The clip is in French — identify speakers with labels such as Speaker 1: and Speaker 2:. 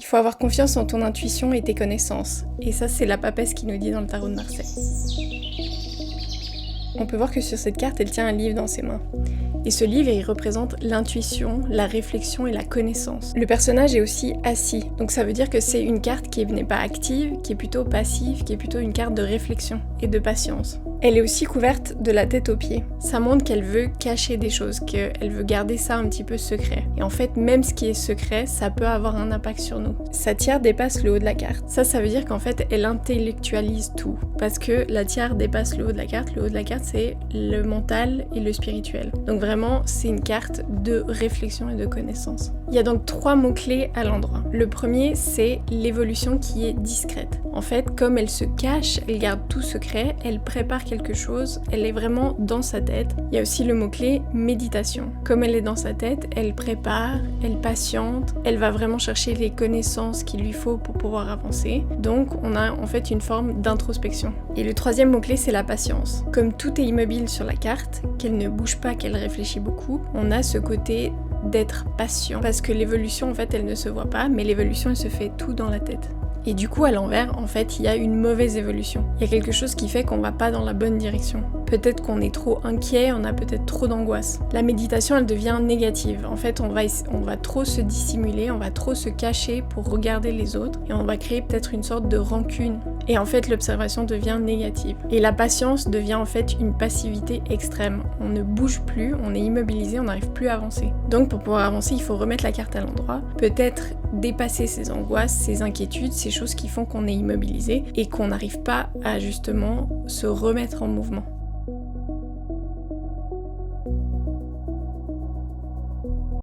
Speaker 1: Il faut avoir confiance en ton intuition et tes connaissances. Et ça, c'est la papesse qui nous dit dans le tarot de Marseille. On peut voir que sur cette carte, elle tient un livre dans ses mains. Et ce livre, il représente l'intuition, la réflexion et la connaissance. Le personnage est aussi assis, donc ça veut dire que c'est une carte qui n'est pas active, qui est plutôt passive, qui est plutôt une carte de réflexion et de patience. Elle est aussi couverte de la tête aux pieds. Ça montre qu'elle veut cacher des choses, qu'elle veut garder ça un petit peu secret. Et en fait, même ce qui est secret, ça peut avoir un impact sur nous. Sa tiare dépasse le haut de la carte. Ça veut dire qu'en fait, elle intellectualise tout. Parce que la tiare dépasse le haut de la carte. Le haut de la carte, c'est le mental et le spirituel. Donc vraiment, c'est une carte de réflexion et de connaissance. Il y a donc 3 mots-clés à l'endroit. Le premier, c'est l'évolution qui est discrète. En fait, comme elle se cache, elle garde tout secret, elle prépare quelque chose, elle est vraiment dans sa tête. Il y a aussi le mot-clé méditation. Comme elle est dans sa tête, elle prépare, elle patiente, elle va vraiment chercher les connaissances qu'il lui faut pour pouvoir avancer. Donc, on a en fait une forme d'introspection. Et le troisième mot-clé, c'est la patience. Comme tout est immobile sur la carte, qu'elle ne bouge pas, qu'elle réfléchit beaucoup, on a ce côté d'être patient. Parce que l'évolution, en fait, elle ne se voit pas, mais l'évolution, elle se fait tout dans la tête. Et du coup, à l'envers, en fait, il y a une mauvaise évolution. Il y a quelque chose qui fait qu'on va pas dans la bonne direction. Peut-être qu'on est trop inquiet, on a peut-être trop d'angoisse. La méditation, elle devient négative. En fait, on va trop se dissimuler, on va trop se cacher pour regarder les autres, et on va créer peut-être une sorte de rancune. Et en fait, l'observation devient négative. Et la patience devient en fait une passivité extrême. On ne bouge plus, on est immobilisé, on n'arrive plus à avancer. Donc pour pouvoir avancer, il faut remettre la carte à l'endroit, peut-être dépasser ses angoisses, ses inquiétudes, ces choses qui font qu'on est immobilisé et qu'on n'arrive pas à justement se remettre en mouvement.